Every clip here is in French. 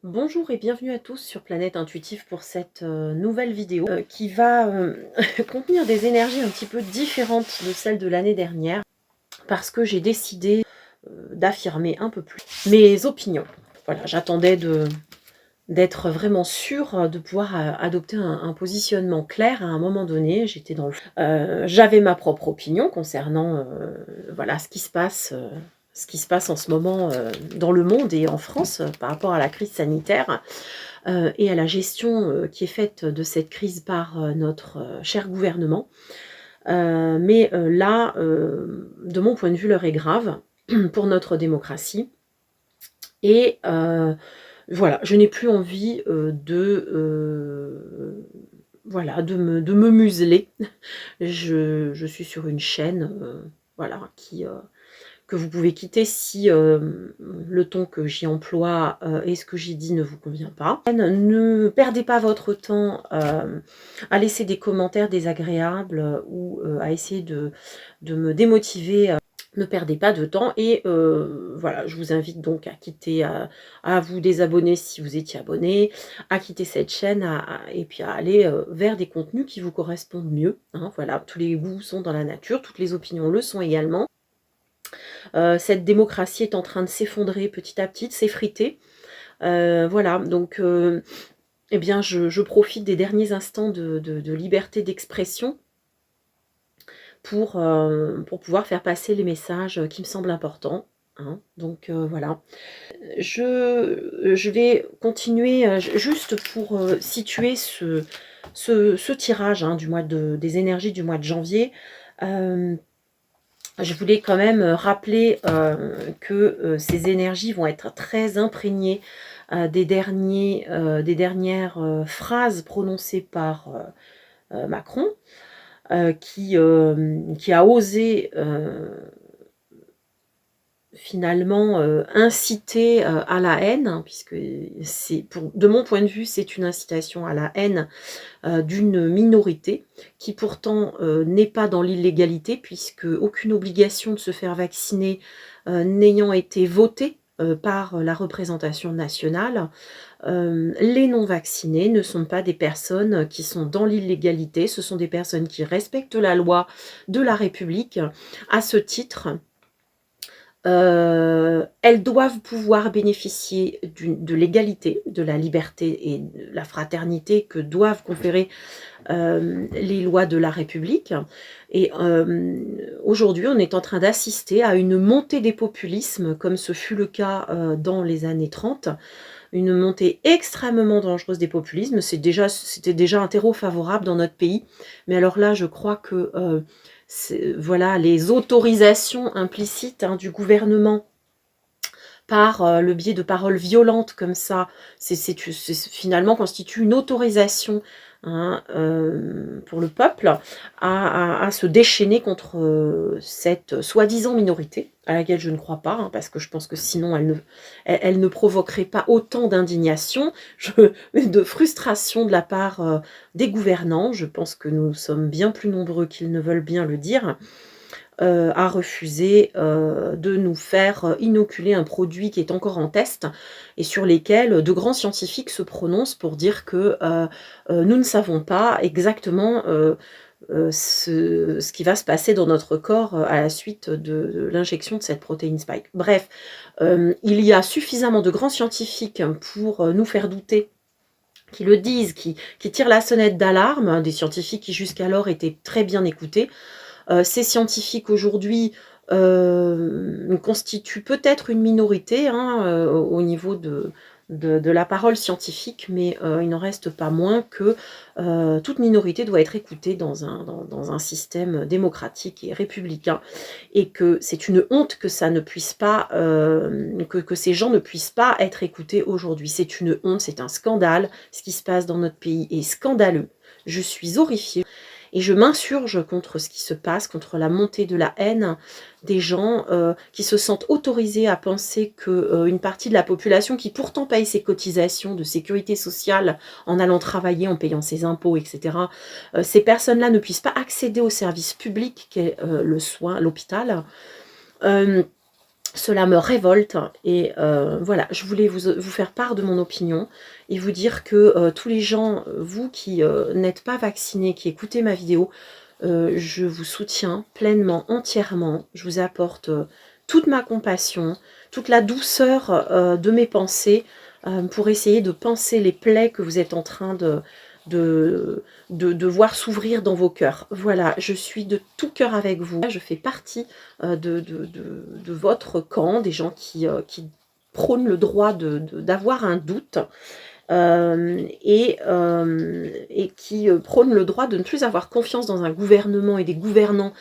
Bonjour et bienvenue à tous sur Planète Intuitive pour cette nouvelle vidéo qui va contenir des énergies un petit peu différentes de celles de l'année dernière parce que j'ai décidé d'affirmer un peu plus mes opinions. Voilà, j'attendais d'être vraiment sûre de pouvoir adopter un positionnement clair à un moment donné. J'étais dans j'avais ma propre opinion concernant voilà ce qui se passe en ce moment dans le monde et en France par rapport à la crise sanitaire et à la gestion qui est faite de cette crise par notre cher gouvernement. Mais là, de mon point de vue, l'heure est grave pour notre démocratie. Et voilà, je n'ai plus envie voilà, de me museler. Je suis sur une chaîne voilà, que vous pouvez quitter si le ton que j'y emploie et ce que j'y dis ne vous convient pas. Ne perdez pas votre temps à laisser des commentaires désagréables ou à essayer de me démotiver. Ne perdez pas de temps et voilà, je vous invite donc à quitter, à vous désabonner si vous étiez abonné, à quitter cette chaîne et puis à aller vers des contenus qui vous correspondent mieux. Hein, voilà, tous les goûts sont dans la nature, toutes les opinions le sont également. Cette démocratie est en train de s'effondrer petit à petit, de s'effriter. Voilà, donc eh bien, je profite des derniers instants de liberté d'expression pour pouvoir faire passer les messages qui me semblent importants. Hein. Donc voilà. Je vais continuer juste pour situer ce tirage hein, des énergies du mois de janvier. Je voulais quand même rappeler que ces énergies vont être très imprégnées des dernières phrases prononcées par Macron, qui a osé finalement inciter à la haine, hein, puisque de mon point de vue, c'est une incitation à la haine d'une minorité qui pourtant n'est pas dans l'illégalité, puisque aucune obligation de se faire vacciner n'ayant été votée par la représentation nationale, les non-vaccinés ne sont pas des personnes qui sont dans l'illégalité, ce sont des personnes qui respectent la loi de la République. À ce titre, elles doivent pouvoir bénéficier de l'égalité, de la liberté et de la fraternité que doivent conférer les lois de la République. Et aujourd'hui, on est en train d'assister à une montée des populismes, comme ce fut le cas dans les années 30, une montée extrêmement dangereuse des populismes. C'était déjà un terreau favorable dans notre pays, mais alors là, je crois que voilà, les autorisations implicites hein, du gouvernement par le biais de paroles violentes comme ça, finalement constitue une autorisation hein, pour le peuple à se déchaîner contre cette soi-disant minorité, à laquelle je ne crois pas, hein, parce que je pense que sinon elle ne provoquerait pas autant d'indignation, de frustration de la part des gouvernants. Je pense que nous sommes bien plus nombreux qu'ils ne veulent bien le dire. À refuser de nous faire inoculer un produit qui est encore en test et sur lesquels de grands scientifiques se prononcent pour dire que nous ne savons pas exactement ce qui va se passer dans notre corps à la suite de l'injection de cette protéine spike. Bref, il y a suffisamment de grands scientifiques pour nous faire douter, qui le disent, qui tirent la sonnette d'alarme, des scientifiques qui jusqu'alors étaient très bien écoutés. Ces scientifiques aujourd'hui constituent peut-être une minorité hein, au niveau de la parole scientifique, mais il n'en reste pas moins que toute minorité doit être écoutée dans un système démocratique et républicain, et que c'est une honte que ça ne puisse pas, que ces gens ne puissent pas être écoutés aujourd'hui. C'est une honte, c'est un scandale. Ce qui se passe dans notre pays est scandaleux. Je suis horrifiée. Et je m'insurge contre ce qui se passe, contre la montée de la haine des gens qui se sentent autorisés à penser qu'une partie de la population qui pourtant paye ses cotisations de sécurité sociale en allant travailler, en payant ses impôts, etc., ces personnes-là ne puissent pas accéder au service public qu'est le soin, l'hôpital. Cela me révolte et voilà, je voulais vous faire part de mon opinion et vous dire que tous les gens, vous qui n'êtes pas vaccinés, qui écoutez ma vidéo, je vous soutiens pleinement, entièrement. Je vous apporte toute ma compassion, toute la douceur de mes pensées pour essayer de panser les plaies que vous êtes en train de, de voir s'ouvrir dans vos cœurs. Voilà, je suis de tout cœur avec vous. Je fais partie de votre camp, des gens qui prônent le droit d'avoir un doute. Et qui prônent le droit de ne plus avoir confiance dans un gouvernement et des gouvernants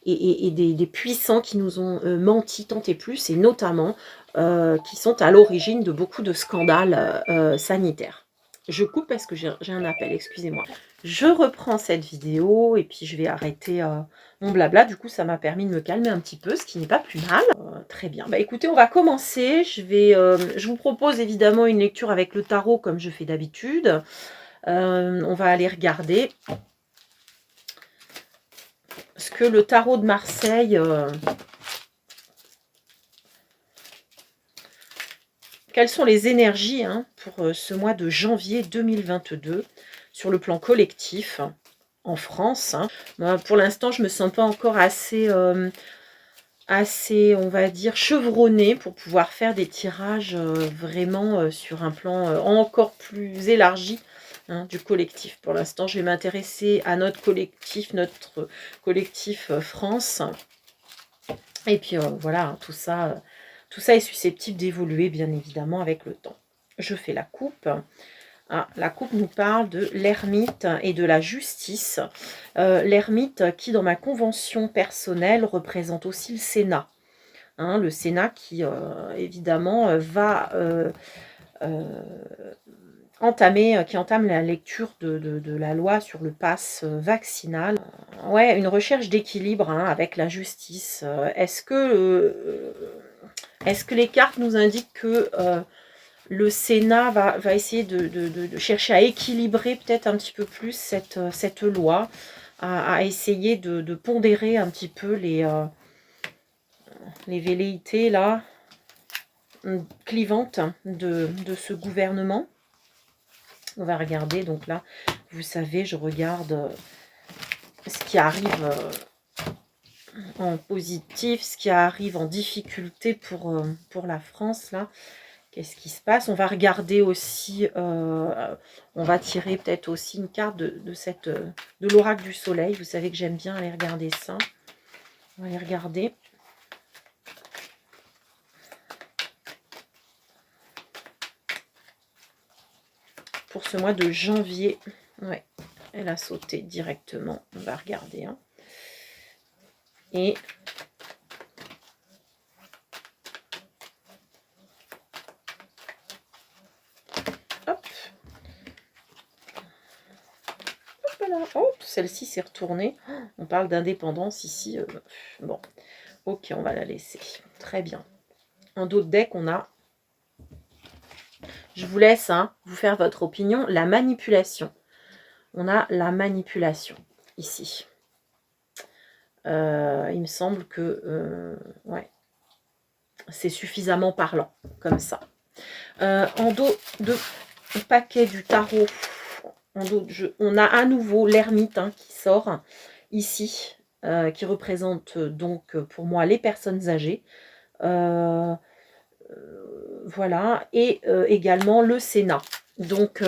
et des puissants qui nous ont menti tant et plus, et notamment qui sont à l'origine de beaucoup de scandales sanitaires. Je coupe parce que j'ai un appel, excusez-moi. Je reprends cette vidéo et puis je vais arrêter mon blabla. Du coup, ça m'a permis de me calmer un petit peu, ce qui n'est pas plus mal. Très bien. Bah écoutez, on va commencer. Je vous propose évidemment une lecture avec le tarot comme je fais d'habitude. On va aller regarder ce que le tarot de Marseille... quelles sont les énergies pour ce mois de janvier 2022 sur le plan collectif en France. Moi, pour l'instant, je ne me sens pas encore assez, on va dire, chevronnée pour pouvoir faire des tirages vraiment sur un plan encore plus élargi du collectif. Pour l'instant, je vais m'intéresser à notre collectif France. Et puis voilà, tout ça est susceptible d'évoluer, bien évidemment, avec le temps. Je fais la coupe. Ah, la coupe nous parle de l'ermite et de la justice. L'ermite qui, dans ma convention personnelle, représente aussi le Sénat. Le Sénat qui, évidemment, va qui entame la lecture de la loi sur le pass vaccinal. Ouais, une recherche d'équilibre avec la justice. Est-ce que les cartes nous indiquent que le Sénat va essayer de chercher à équilibrer peut-être un petit peu plus cette loi, à essayer de pondérer un petit peu les velléités là, clivantes de ce gouvernement. On va regarder, donc là, vous savez, je regarde ce qui arrive en positif, ce qui arrive en difficulté pour la France, là. Qu'est-ce qui se passe? On va regarder aussi, on va tirer peut-être aussi une carte de l'oracle du soleil. Vous savez que j'aime bien aller regarder ça. On va aller regarder. Pour ce mois de janvier. Ouais, elle a sauté directement. On va regarder. Et hop. Hop là. Oh, celle-ci s'est retournée. On parle d'indépendance ici. Bon, ok, on va la laisser. Très bien. En dos de deck, on a... Je vous laisse vous faire votre opinion. La manipulation. On a la manipulation ici. Il me semble que ouais, c'est suffisamment parlant comme ça. En dos de paquet du tarot, en dos de jeu, on a à nouveau l'ermite qui sort ici, qui représente donc pour moi les personnes âgées. Voilà, et également le Sénat. Donc,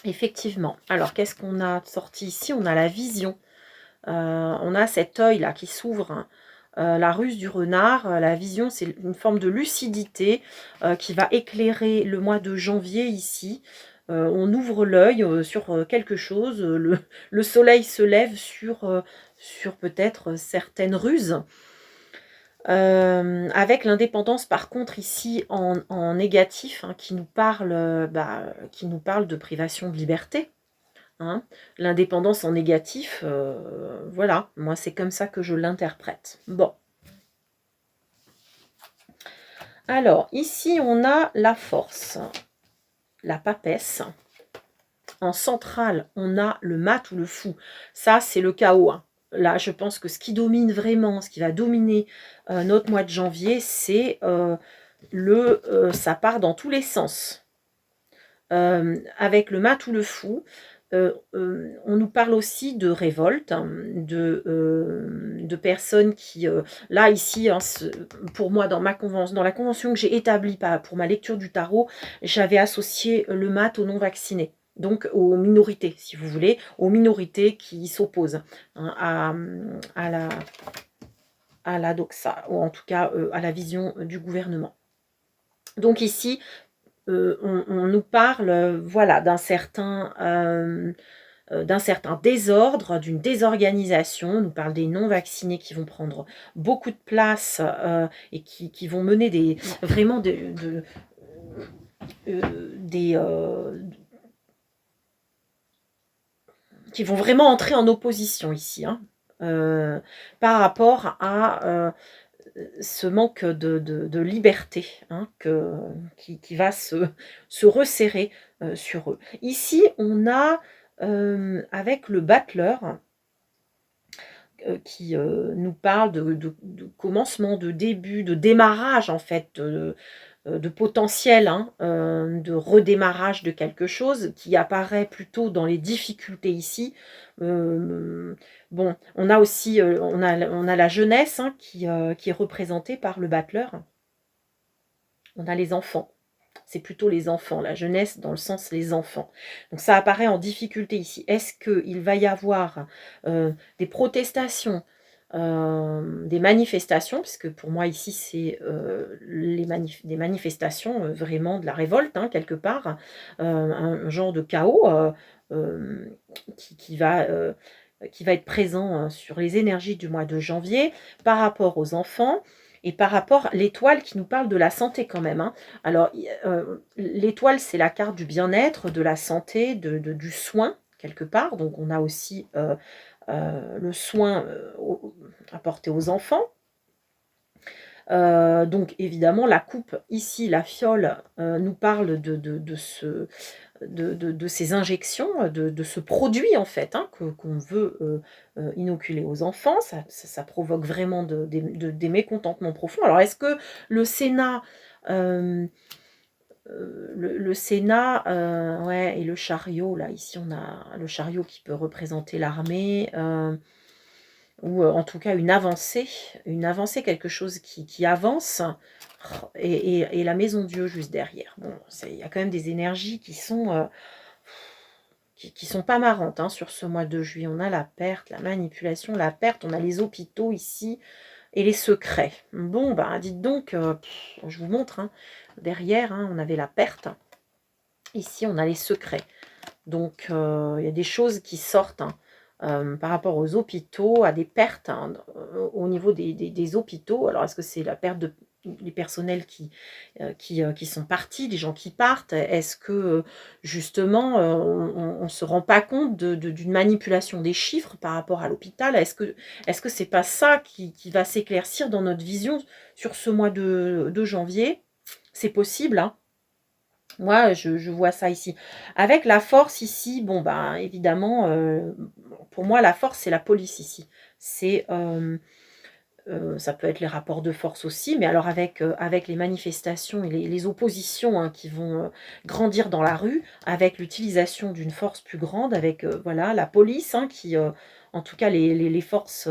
effectivement. Alors, qu'est-ce qu'on a sorti ici? On a la vision. On a cet œil là qui s'ouvre. La ruse du renard, la vision, c'est une forme de lucidité qui va éclairer le mois de janvier ici. On ouvre l'œil sur quelque chose. Le soleil se lève sur peut-être certaines ruses. Avec l'indépendance par contre ici en négatif qui nous parle de privation de liberté. L'indépendance en négatif, voilà, moi c'est comme ça que je l'interprète. Bon. Alors, ici on a la force, la papesse. En centrale, on a le mat ou le fou. Ça, c'est le chaos. là, je pense que ce qui domine vraiment, ce qui va dominer notre mois de janvier, c'est ça part dans tous les sens. Avec le mat ou le fou, on nous parle aussi de révolte, hein, de personnes qui, là, ici, hein, pour moi, dans la convention que j'ai établie pour ma lecture du tarot, j'avais associé le mat aux non-vaccinés. Donc aux minorités, si vous voulez, aux minorités qui s'opposent, hein, à la doxa, ou en tout cas à la vision du gouvernement. Donc ici, on nous parle, voilà, d'un certain désordre, d'une désorganisation. On nous parle des non-vaccinés qui vont prendre beaucoup de place et qui vont mener vraiment qui vont vraiment entrer en opposition ici, hein, par rapport à ce manque de liberté, hein, qui va se resserrer sur eux. Ici, on a, avec le battleur, qui nous parle de commencement, de début, de démarrage en fait, de potentiel, hein, de redémarrage de quelque chose qui apparaît plutôt dans les difficultés ici. Bon, on a aussi on a la jeunesse, hein, qui est représentée par le battleur. On a les enfants. C'est plutôt les enfants, la jeunesse dans le sens les enfants. Donc ça apparaît en difficulté ici. Est-ce qu'il va y avoir des protestations, des manifestations, puisque pour moi ici c'est des manifestations, vraiment de la révolte, hein, quelque part, un genre de chaos qui va être présent sur les énergies du mois de janvier par rapport aux enfants. Et par rapport à l'étoile qui nous parle de la santé quand même, hein. Alors, l'étoile, c'est la carte du bien-être, de la santé, du soin, quelque part. Donc, on a aussi le soin apporté aux enfants. Donc, évidemment, la coupe, ici, la fiole, nous parle de ces injections, de ce produit en fait, hein, qu'on veut inoculer aux enfants. Ça provoque vraiment des mécontentements profonds. Alors est-ce que le Sénat, le Sénat, ouais, et le chariot, là ici on a le chariot qui peut représenter l'armée, ou en tout cas une avancée, quelque chose qui avance, et la maison Dieu juste derrière. Bon, il y a quand même des énergies qui sont pas marrantes, hein, sur ce mois de juillet. On a la perte, la manipulation, la perte, on a les hôpitaux ici, et les secrets. Bon, bah dites donc, je vous montre, hein, derrière, hein, on avait la perte. Ici, on a les secrets. Donc, il y a des choses qui sortent, hein, par rapport aux hôpitaux, à des pertes, hein, au niveau des hôpitaux. Alors, est-ce que c'est la perte des personnels qui sont partis, des gens qui partent? Est-ce que, justement, on ne se rend pas compte d'une manipulation des chiffres par rapport à l'hôpital? Est-ce que c'est pas ça qui va s'éclaircir dans notre vision sur ce mois de janvier? C'est possible, hein. Moi, je vois ça ici. Avec la force ici, bon, ben, évidemment, pour moi, la force, c'est la police ici. C'est, ça peut être les rapports de force aussi, mais alors avec les manifestations et les oppositions, hein, qui vont grandir dans la rue, avec l'utilisation d'une force plus grande, avec voilà, la police, hein, en tout cas les forces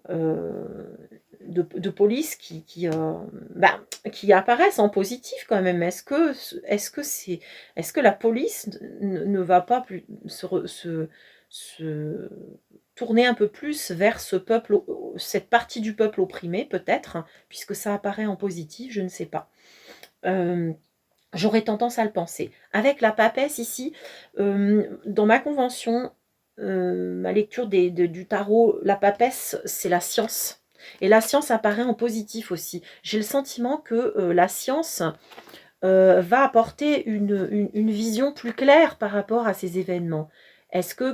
de police qui apparaissent en positif quand même. Est-ce que la police ne va pas se tourner un peu plus vers ce peuple, cette partie du peuple opprimé peut-être, puisque ça apparaît en positif, je ne sais pas. J'aurais tendance à le penser. Avec la papesse ici, dans ma convention, ma lecture du tarot, la papesse, c'est la science. Et la science apparaît en positif aussi. J'ai le sentiment que la science va apporter une vision plus claire par rapport à ces événements. Est-ce que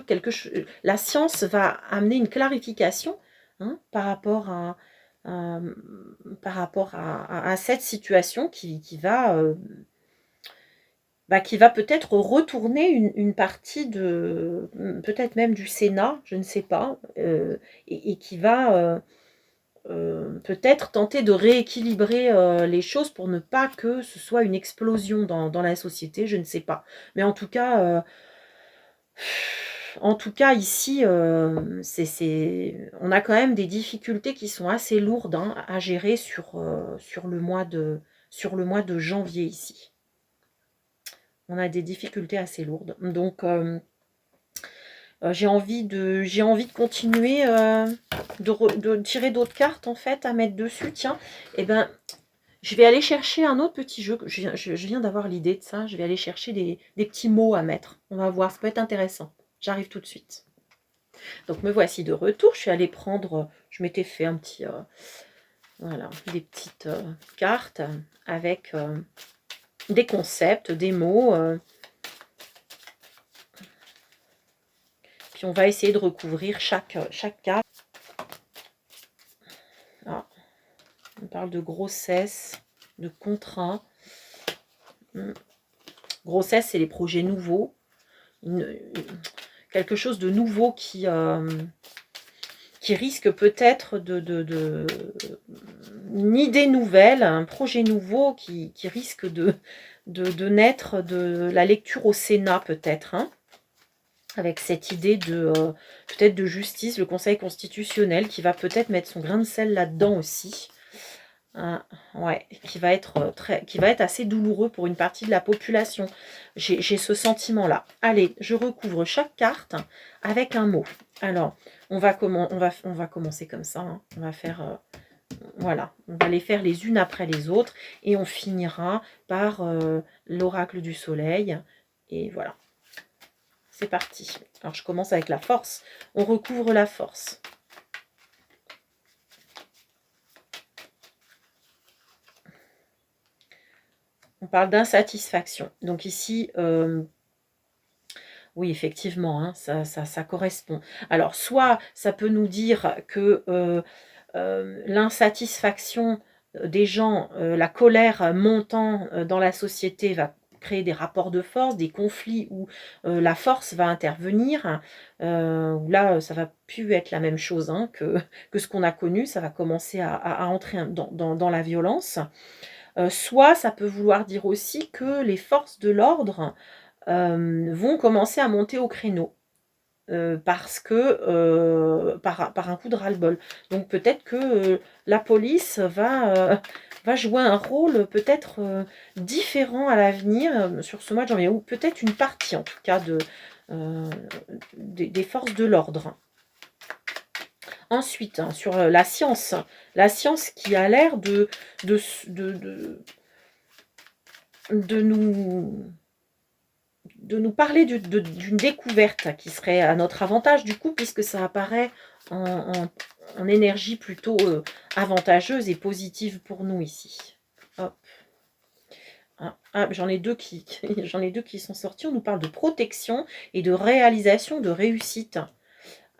la science va amener une clarification, hein, par rapport à, à cette situation qui va qui va peut-être retourner une partie de, peut-être même du Sénat, je ne sais pas, et qui va peut-être tenter de rééquilibrer les choses pour ne pas que ce soit une explosion dans la société, je ne sais pas. Mais en tout cas ici, on a quand même des difficultés qui sont assez lourdes hein, à gérer sur le mois de janvier ici. On a des difficultés assez lourdes. Donc, j'ai envie de continuer de tirer d'autres cartes en fait à mettre dessus. Tiens, et ben, je vais aller chercher un autre petit jeu. Je viens d'avoir l'idée de ça. Je vais aller chercher des petits mots à mettre. On va voir, ça peut être intéressant. J'arrive tout de suite. Donc me voici de retour. Je suis allée prendre, je m'étais fait un petit, voilà, des petites cartes avec des concepts, des mots. Puis on va essayer de recouvrir chaque carte. Ah, on parle de grossesse, de contrat. Grossesse, c'est les projets nouveaux. Quelque chose de nouveau qui risque peut-être une idée nouvelle, un projet nouveau qui risque de naître de la lecture au Sénat peut-être, hein, avec cette idée peut-être de justice, le Conseil constitutionnel qui va peut-être mettre son grain de sel là-dedans aussi. Ouais, qui va être assez douloureux pour une partie de la population. J'ai ce sentiment-là. Allez, je recouvre chaque carte avec un mot. Alors, on va commencer comme ça. Hein. On va faire, voilà, on va les faire les unes après les autres et on finira par l'oracle du soleil. Et voilà, c'est parti. Alors, je commence avec la force. On recouvre la force. On parle d'insatisfaction. Donc ici, oui, effectivement, hein, ça correspond. Alors, soit ça peut nous dire que l'insatisfaction des gens, la colère montant dans la société va créer des rapports de force, des conflits où la force va intervenir, où là, ça va plus être la même chose hein, que ce qu'on a connu, ça va commencer à entrer dans la violence. Soit ça peut vouloir dire aussi que les forces de l'ordre vont commencer à monter au créneau. Parce que par un coup de ras-le-bol. Donc peut-être que la police va jouer un rôle peut-être différent à l'avenir sur ce mois de janvier, ou peut-être une partie en tout cas des forces de l'ordre. Ensuite, hein, sur la science qui a l'air de nous parler d'une découverte qui serait à notre avantage du coup, puisque ça apparaît en énergie plutôt avantageuse et positive pour nous ici. Hop. J'en ai deux qui sont sortis. On nous parle de protection et de réalisation de réussite.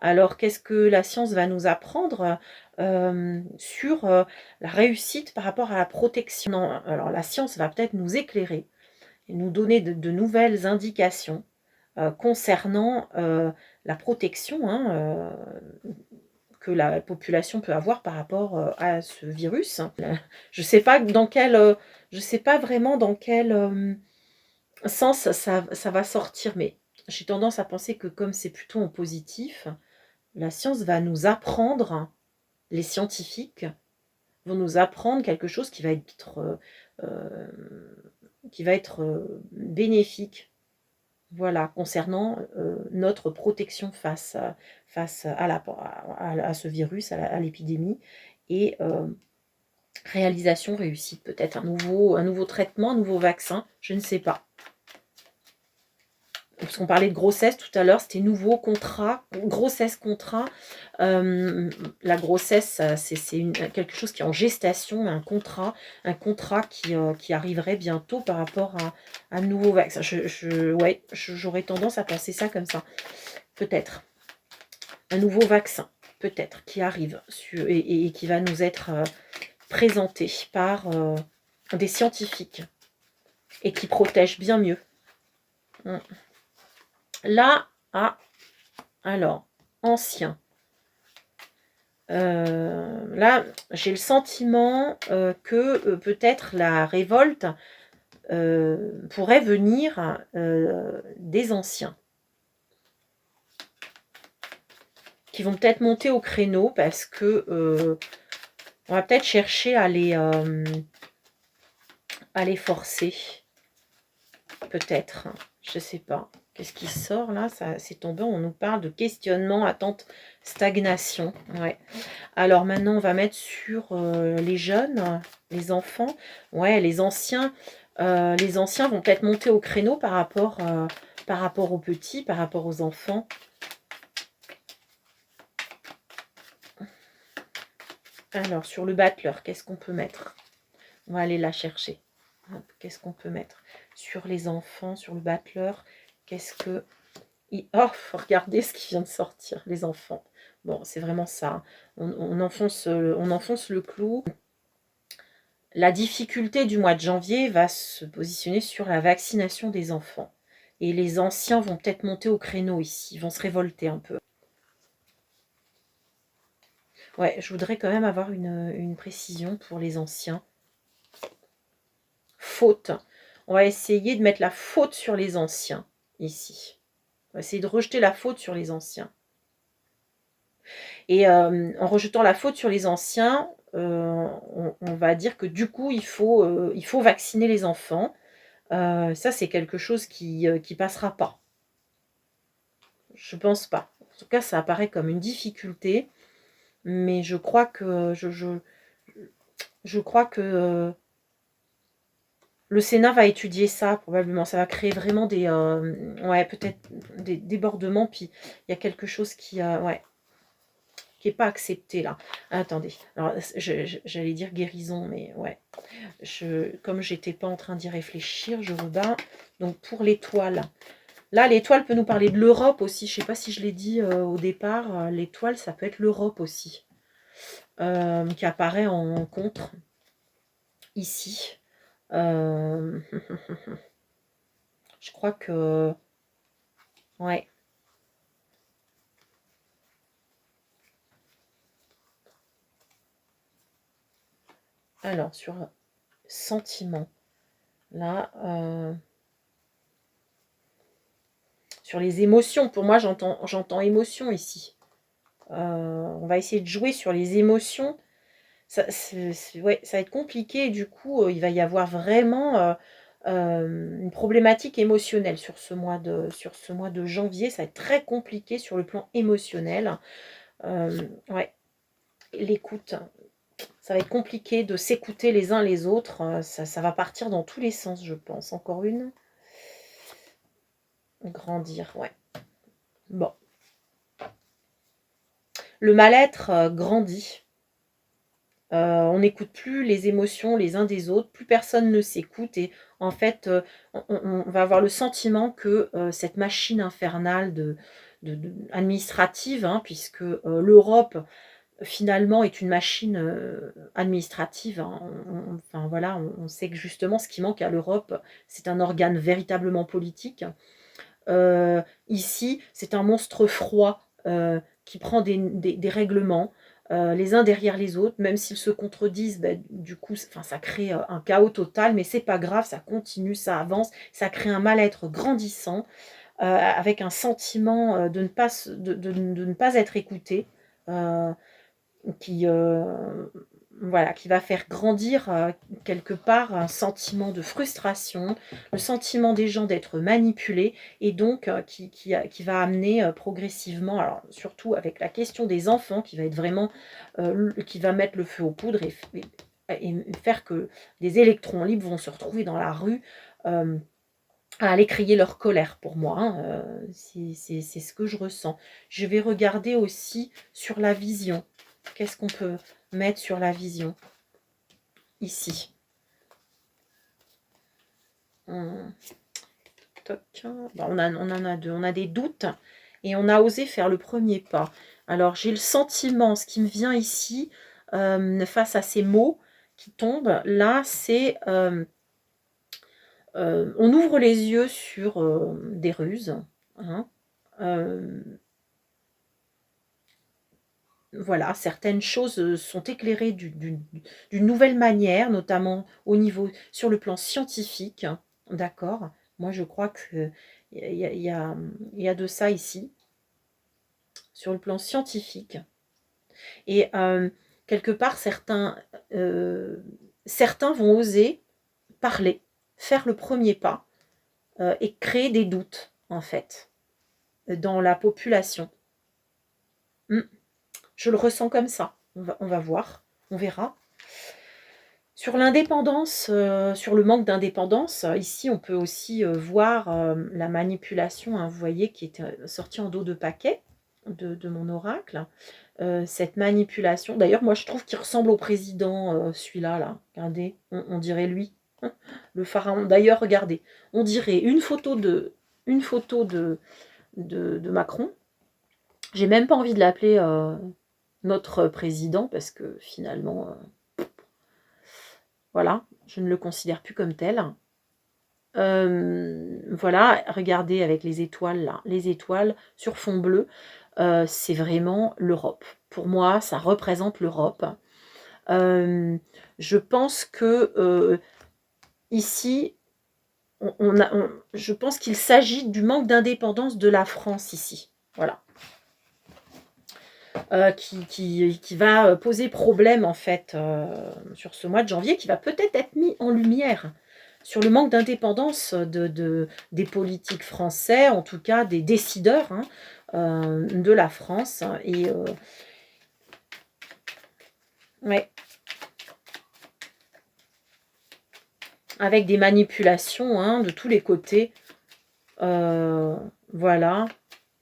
Alors, qu'est-ce que la science va nous apprendre sur la réussite par rapport à la protection? Non, alors, la science va peut-être nous éclairer et nous donner de nouvelles indications concernant la protection hein, que la population peut avoir par rapport à ce virus. Je ne sais pas je sais pas vraiment dans quel sens ça va sortir, mais j'ai tendance à penser que comme c'est plutôt en positif, la science va nous apprendre, les scientifiques vont nous apprendre quelque chose qui va être bénéfique, voilà, concernant notre protection face à ce virus, à l'épidémie, et réalisation réussite, peut-être un nouveau traitement, un nouveau vaccin, je ne sais pas. Parce qu'on parlait de grossesse tout à l'heure, c'était nouveau, contrat, grossesse, contrat. La grossesse, c'est quelque chose qui est en gestation, un contrat qui arriverait bientôt par rapport à un nouveau vaccin. Ouais, j'aurais tendance à penser ça comme ça. Peut-être. Un nouveau vaccin, peut-être, qui arrive et qui va nous être présenté par des scientifiques et qui protège bien mieux. Là, alors, ancien. Là, j'ai le sentiment que peut-être la révolte pourrait venir des anciens, qui vont peut-être monter au créneau parce que on va peut-être chercher à les forcer. Peut-être, je sais pas. Qu'est-ce qui sort là? Ça, c'est tombé, on nous parle de questionnement, attente, stagnation. Ouais. Alors maintenant, on va mettre sur les jeunes, les enfants. Ouais, les anciens vont peut-être monter au créneau par rapport aux petits, par rapport aux enfants. Alors, sur le battleur, qu'est-ce qu'on peut mettre? On va aller la chercher. Qu'est-ce qu'on peut mettre? Sur les enfants, sur le battleur, qu'est-ce que... Oh, faut regarder ce qui vient de sortir, les enfants. Bon, c'est vraiment ça. On enfonce le clou. La difficulté du mois de janvier va se positionner sur la vaccination des enfants. Et les anciens vont peut-être monter au créneau ici, ils vont se révolter un peu. Ouais, je voudrais quand même avoir une précision pour les anciens. Faute. On va essayer de mettre la faute sur les anciens, ici. On va essayer de rejeter la faute sur les anciens. Et en rejetant la faute sur les anciens, on va dire que du coup, il faut vacciner les enfants. Ça, c'est quelque chose qui passera pas. Je pense pas. En tout cas, ça apparaît comme une difficulté. Mais je crois que je crois que le Sénat va étudier ça, probablement. Ça va créer vraiment des ouais, peut-être des débordements. Puis il y a quelque chose qui ouais, qui est pas accepté là. Attendez. Alors j'allais dire guérison, mais ouais. Comme j'étais pas en train d'y réfléchir, je rebats. Donc pour l'étoile. Là, l'étoile peut nous parler de l'Europe aussi. Je sais pas si je l'ai dit au départ. L'étoile, ça peut être l'Europe aussi. Qui apparaît en contre. Ici. Je crois que... Ouais. Alors, sur sentiment. Là... sur les émotions. Pour moi, j'entends émotion ici. On va essayer de jouer sur les émotions. Ouais, ça va être compliqué. Du coup, il va y avoir vraiment une problématique émotionnelle sur ce mois de janvier. Ça va être très compliqué sur le plan émotionnel. Ouais, l'écoute. Ça va être compliqué de s'écouter les uns les autres. Ça va partir dans tous les sens, je pense. Encore une. Grandir, ouais. Bon. Le mal-être grandit. On n'écoute plus les émotions les uns des autres, plus personne ne s'écoute et en fait, on va avoir le sentiment que cette machine infernale administrative, hein, puisque l'Europe finalement est une machine administrative. Hein. Enfin voilà, on sait que justement ce qui manque à l'Europe, c'est un organe véritablement politique. Ici, c'est un monstre froid qui prend des règlements. Les uns derrière les autres, même s'ils se contredisent, ben, du coup, ça crée un chaos total, mais c'est pas grave, ça continue, ça avance, ça crée un mal-être grandissant, avec un sentiment de ne pas être écouté, qui, voilà, qui va faire grandir quelque part un sentiment de frustration, le sentiment des gens d'être manipulés, et donc qui va amener progressivement, alors surtout avec la question des enfants, qui va être vraiment, qui va mettre le feu aux poudres et faire que des électrons libres vont se retrouver dans la rue à aller crier leur colère pour moi. Hein, c'est ce que je ressens. Je vais regarder aussi sur la vision. Qu'est-ce qu'on peut mettre sur la vision ici? Toc. Bon, on en a deux. On a des doutes et on a osé faire le premier pas. Alors j'ai le sentiment, ce qui me vient ici, face à ces mots qui tombent, là, c'est On ouvre les yeux sur des ruses, hein. Voilà, certaines choses sont éclairées d'une nouvelle manière, notamment au niveau sur le plan scientifique, d'accord? Moi, je crois qu'il y a il y a il y a de ça ici, sur le plan scientifique et quelque part certains vont oser parler, faire le premier pas, et créer des doutes, en fait, dans la population. Mmh. Je le ressens comme ça. On va voir, on verra. Sur l'indépendance, sur le manque d'indépendance, ici on peut aussi, voir, la manipulation, hein, vous voyez qui est, sortie en dos de paquet de mon oracle. Cette manipulation d'ailleurs moi je trouve qu'il ressemble au président, celui-là là, regardez, on dirait lui, le pharaon. D'ailleurs regardez, on dirait une photo de Macron. J'ai même pas envie de l'appeler, notre président parce que finalement, voilà, je ne le considère plus comme tel. Voilà, regardez avec les étoiles là, les étoiles sur fond bleu, c'est vraiment l'Europe. Pour moi, ça représente l'Europe. Je pense que, ici, je pense qu'il s'agit du manque d'indépendance de la France ici. Voilà. Qui va poser problème en fait sur ce mois de janvier, qui va peut-être être mis en lumière sur le manque d'indépendance des politiques français, en tout cas des décideurs hein, de la France. Et ouais, avec des manipulations hein, de tous les côtés. Voilà,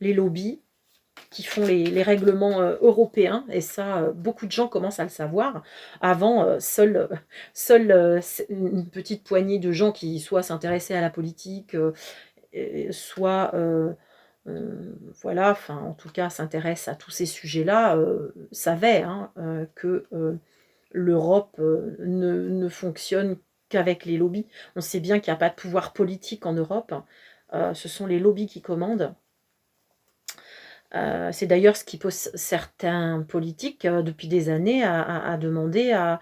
les lobbies qui font les règlements européens, et ça, beaucoup de gens commencent à le savoir. Avant, seule une petite poignée de gens qui soit s'intéressaient à la politique, soit, voilà, enfin, en tout cas, s'intéressent à tous ces sujets-là, savaient hein, que l'Europe ne fonctionne qu'avec les lobbies. On sait bien qu'il n'y a pas de pouvoir politique en Europe, ce sont les lobbies qui commandent. C'est d'ailleurs ce qui pose certains politiques depuis des années à demander à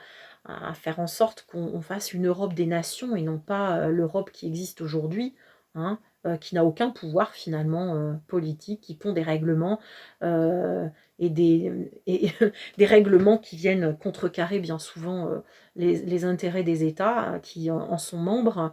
faire en sorte qu'on fasse une Europe des nations et non pas l'Europe qui existe aujourd'hui, hein, qui n'a aucun pouvoir finalement politique, qui pond des règlements et des règlements qui viennent contrecarrer bien souvent les intérêts des États qui en sont membres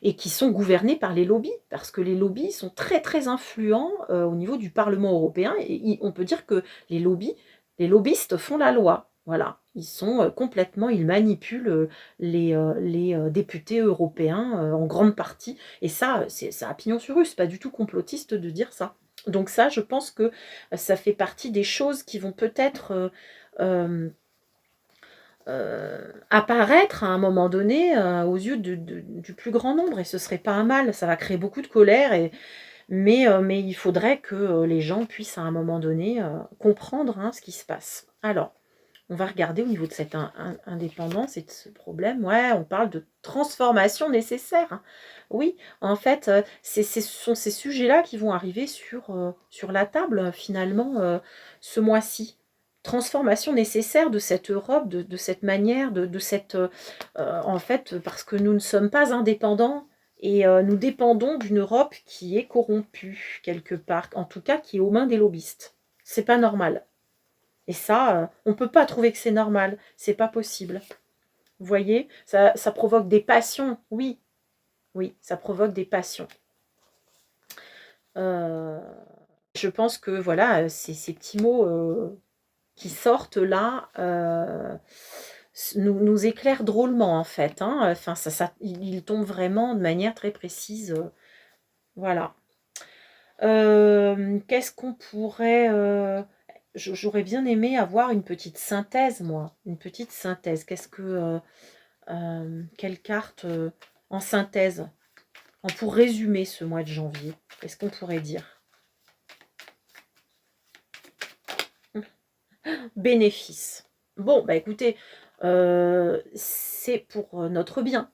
et qui sont gouvernés par les lobbies, parce que les lobbies sont très très influents au niveau du Parlement européen, et on peut dire que les lobbyistes font la loi, voilà. Ils sont complètement, ils manipulent les députés européens en grande partie, et ça, ça a pignon sur rue, c'est pas du tout complotiste de dire ça. Donc ça, je pense que ça fait partie des choses qui vont peut-être apparaître à un moment donné aux yeux du plus grand nombre, et ce serait pas un mal, ça va créer beaucoup de colère, mais il faudrait que les gens puissent à un moment donné comprendre hein, ce qui se passe. Alors, on va regarder au niveau de cette indépendance et de ce problème. Ouais, on parle de transformation nécessaire. Hein. Oui, en fait, ce sont ces sujets-là qui vont arriver sur la table, finalement, ce mois-ci. Transformation nécessaire de cette Europe, de cette manière, de cette... en fait, parce que nous ne sommes pas indépendants et nous dépendons d'une Europe qui est corrompue, quelque part, en tout cas qui est aux mains des lobbyistes. C'est pas normal. Et ça, on ne peut pas trouver que c'est normal. C'est pas possible. Vous voyez, ça provoque des passions. Oui, oui, ça provoque des passions. Je pense que voilà, ces petits mots qui sortent là nous éclairent drôlement en fait. Hein. Enfin, ils tombent vraiment de manière très précise. Voilà. Qu'est-ce qu'on pourrait... J'aurais bien aimé avoir une petite synthèse, moi. Une petite synthèse. Quelle carte en synthèse pour résumer ce mois de janvier? Qu'est-ce qu'on pourrait dire? Bénéfice. Bon, bah écoutez, c'est pour notre bien.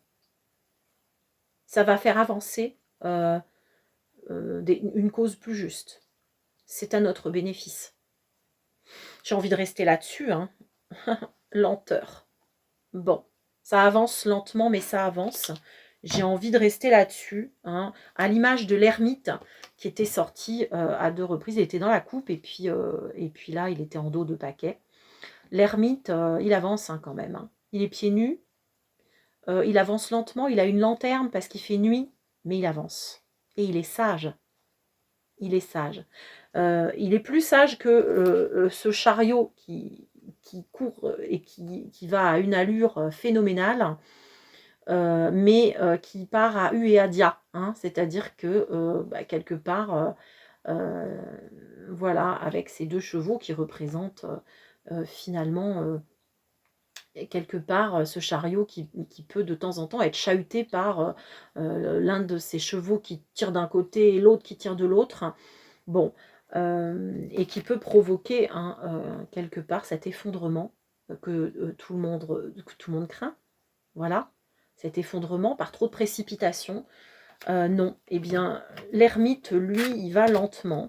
Ça va faire avancer une cause plus juste. C'est à notre bénéfice. J'ai envie de rester là-dessus, hein. Lenteur. Bon, ça avance lentement, mais ça avance. J'ai envie de rester là-dessus, hein, à l'image de l'ermite qui était sorti à 2 reprises. Il était dans la coupe et puis là, il était en dos de paquet. L'ermite, il avance hein, quand même. Hein. Il est pieds nus, il avance lentement, il a une lanterne parce qu'il fait nuit, mais il avance. Et il est sage. Il est sage. Il est plus sage que ce chariot qui court et qui va à une allure phénoménale, mais qui part à U et à dia. Hein, c'est-à-dire que quelque part, voilà, avec ces 2 chevaux qui représentent finalement quelque part ce chariot qui peut de temps en temps être chahuté par l'un de ces chevaux qui tire d'un côté et l'autre qui tire de l'autre. Bon, et qui peut provoquer quelque part cet effondrement que tout le monde craint. Voilà, cet effondrement par trop de précipitation. Non, eh bien, l'ermite, lui, il va lentement,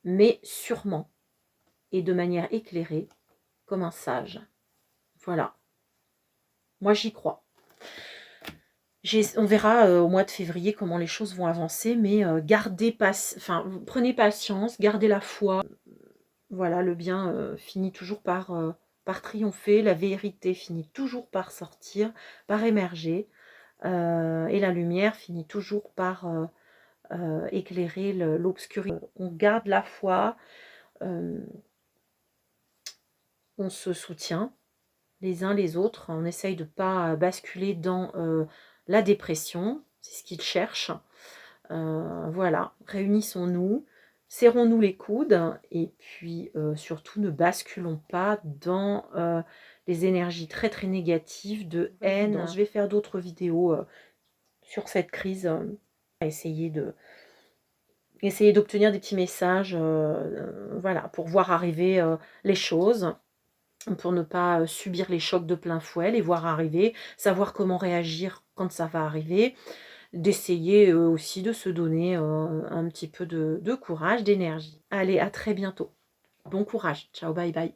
mais sûrement, et de manière éclairée, comme un sage. Voilà. Moi, j'y crois. On verra au mois de février comment les choses vont avancer, mais prenez patience, gardez la foi. Voilà, le bien finit toujours par triompher, la vérité finit toujours par sortir, par émerger, et la lumière finit toujours par éclairer l'obscurité. On garde la foi, on se soutient les uns les autres, on essaye de ne pas basculer dans la dépression, c'est ce qu'ils cherchent. Voilà, réunissons-nous, serrons-nous les coudes et puis surtout ne basculons pas dans les énergies très très négatives de haine. Je vais faire d'autres vidéos sur cette crise, essayer d'obtenir des petits messages, voilà, pour voir arriver les choses, pour ne pas subir les chocs de plein fouet, les voir arriver, savoir comment réagir quand ça va arriver, d'essayer aussi de se donner un petit peu de courage, d'énergie. Allez, à très bientôt. Bon courage. Ciao, bye bye.